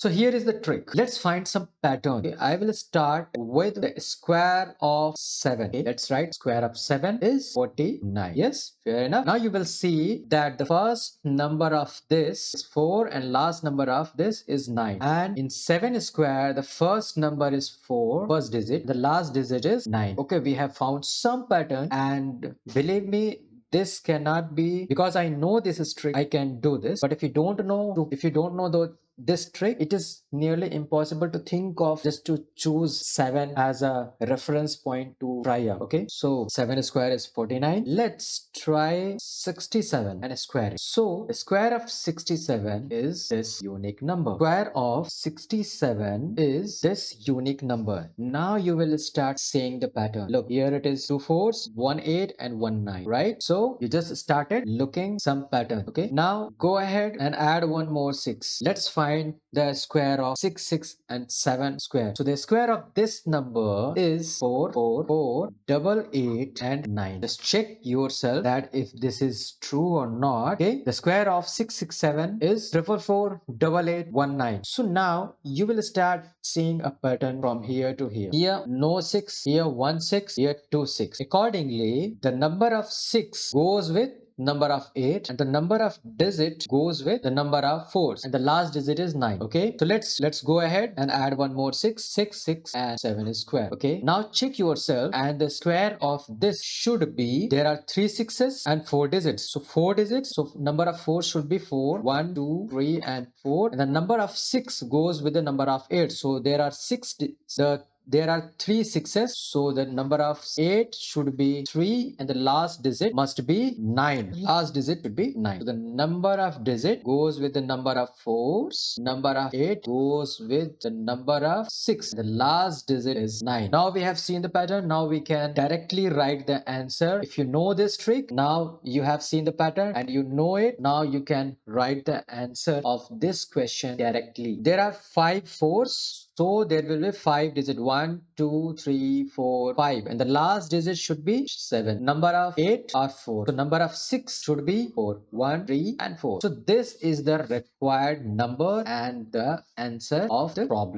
So here is the trick. Let's find some pattern. Okay, I will start with the square of 7. Okay, let's write square of 7 is 49. Yes, fair enough. Now you will see that the first number of this is 4 and last number of this is 9. And in 7 square, the first number is 4, first digit. The last digit is 9. Okay, we have found some pattern, and believe me, this cannot be, because I know this is trick, I can do this. But if you don't know, this trick, it is nearly impossible to think of just to choose 7 as a reference point to try out. Okay, so 7 square is 49. Let's try 67 and square it. So the square of 67 is this unique number. Square of 67 is this unique number. Now you will start seeing the pattern. Look, here it is 2 4s, 1 8 and 1 9, right? So you just started looking some pattern. Okay, now go ahead and add one more 6. Let's find the square of 6 6 and 7 square. So the square of this number is 4 4 4 double 8 and 9. Just check yourself that if this is true or not. Okay, the square of 667 is 444 double 8 19. So now you will start seeing a pattern from here to here. Here no 6, here 1 6, here 2 6. Accordingly, the number of 6 goes with number of 8 and the number of digit goes with the number of 4s and the last digit is 9. Okay, so let's go ahead and add one more 6 6 6 and 7 is square. Okay, now check yourself, and the square of this should be, there are 3 6s and 4 digits, so 4 digits, so number of 4 should be 4 1 2 3 and 4, and the number of 6 goes with the number of 8, so there are 6 there are 3 6s, so the number of 8 should be 3 and the last digit must be 9. Last digit should be 9. So the number of digit goes with the number of 4s, number of 8 goes with the number of 6. The last digit is 9. Now we have seen the pattern. Now we can directly write the answer. If you know this trick, now you have seen the pattern and you know it. Now you can write the answer of this question directly. There are 5 4s. So there will be 5 digit 1, 2, 3, 4, 5, and the last digit should be 7. Number of 8 are 4. So number of 6 should be 4. 1, 3 and 4. So this is the required number and the answer of the problem.